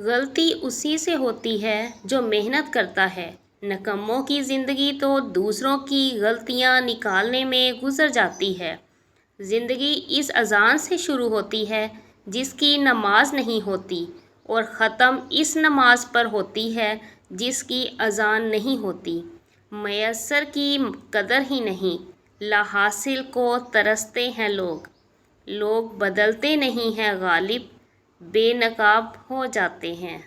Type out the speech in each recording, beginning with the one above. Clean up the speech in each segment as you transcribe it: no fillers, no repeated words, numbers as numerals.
غلطی اسی سے ہوتی ہے جو محنت کرتا ہے۔ نکموں کی زندگی تو دوسروں کی غلطیاں نکالنے میں گزر جاتی ہے۔ زندگی اس اذان سے شروع ہوتی ہے جس کی نماز نہیں ہوتی، اور ختم اس نماز پر ہوتی ہے جس کی اذان نہیں ہوتی۔ میسر کی قدر ہی نہیں، لا حاصل کو ترستے ہیں لوگ۔ لوگ بدلتے نہیں ہیں غالب، بے نقاب ہو جاتے ہیں۔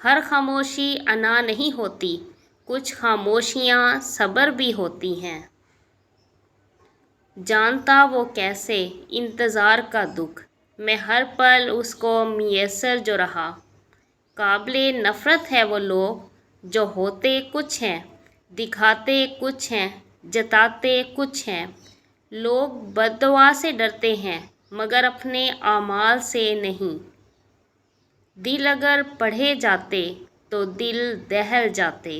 ہر خاموشی انا نہیں ہوتی، کچھ خاموشیاں صبر بھی ہوتی ہیں۔ جانتا وہ کیسے انتظار کا دکھ، میں ہر پل اس کو میسر جو رہا۔ قابل نفرت ہے وہ لوگ جو ہوتے کچھ ہیں، دکھاتے کچھ ہیں، جتاتے کچھ ہیں۔ لوگ بد دعا سے ڈرتے ہیں مگر اپنے اعمال سے نہیں۔ دل اگر پڑھے جاتے تو دل دہل جاتے۔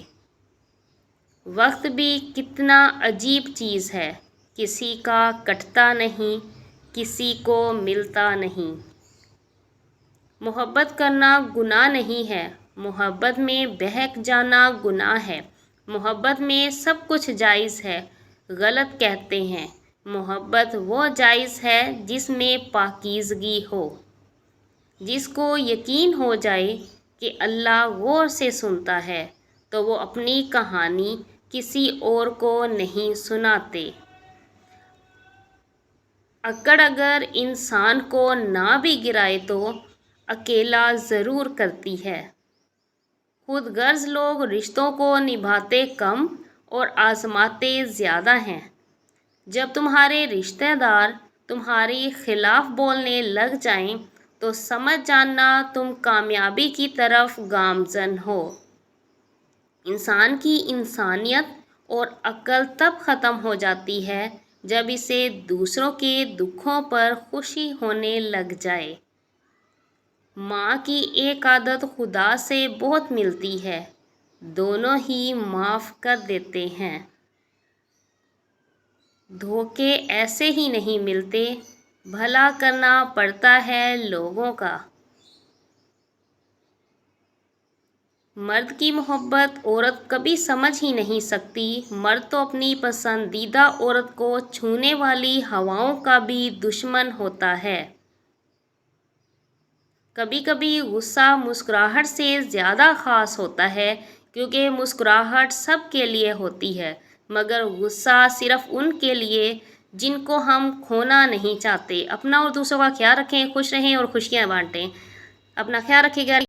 وقت بھی کتنا عجیب چیز ہے، کسی کا کٹتا نہیں، کسی کو ملتا نہیں۔ محبت کرنا گناہ نہیں ہے، محبت میں بہک جانا گناہ ہے۔ محبت میں سب کچھ جائز ہے، غلط کہتے ہیں۔ محبت وہ جائز ہے جس میں پاکیزگی ہو، جس کو یقین ہو جائے کہ اللہ غور سے سنتا ہے تو وہ اپنی کہانی کسی اور کو نہیں سناتے۔ اکڑ اگر انسان کو نہ بھی گرائے تو اکیلا ضرور کرتی ہے۔ خود غرض لوگ رشتوں کو نبھاتے کم اور آزماتے زیادہ ہیں۔ جب تمہارے رشتہ دار تمہارے خلاف بولنے لگ جائیں تو سمجھ جانا تم کامیابی کی طرف گامزن ہو۔ انسان کی انسانیت اور عقل تب ختم ہو جاتی ہے جب اسے دوسروں کے دکھوں پر خوشی ہونے لگ جائے۔ ماں کی ایک عادت خدا سے بہت ملتی ہے، دونوں ہی معاف کر دیتے ہیں۔ دھوکے ایسے ہی نہیں ملتے، بھلا کرنا پڑتا ہے لوگوں کا۔ مرد کی محبت عورت کبھی سمجھ ہی نہیں سکتی۔ مرد تو اپنی پسندیدہ عورت کو چھونے والی ہواؤں کا بھی دشمن ہوتا ہے۔ کبھی کبھی غصہ مسکراہٹ سے زیادہ خاص ہوتا ہے کیونکہ مسکراہٹ سب کے لیے ہوتی ہے مگر غصہ صرف ان کے لیے جن کو ہم کھونا نہیں چاہتے۔ اپنا اور دوسروں کا خیال رکھیں، خوش رہیں اور خوشیاں بانٹیں۔ اپنا خیال رکھیے گا۔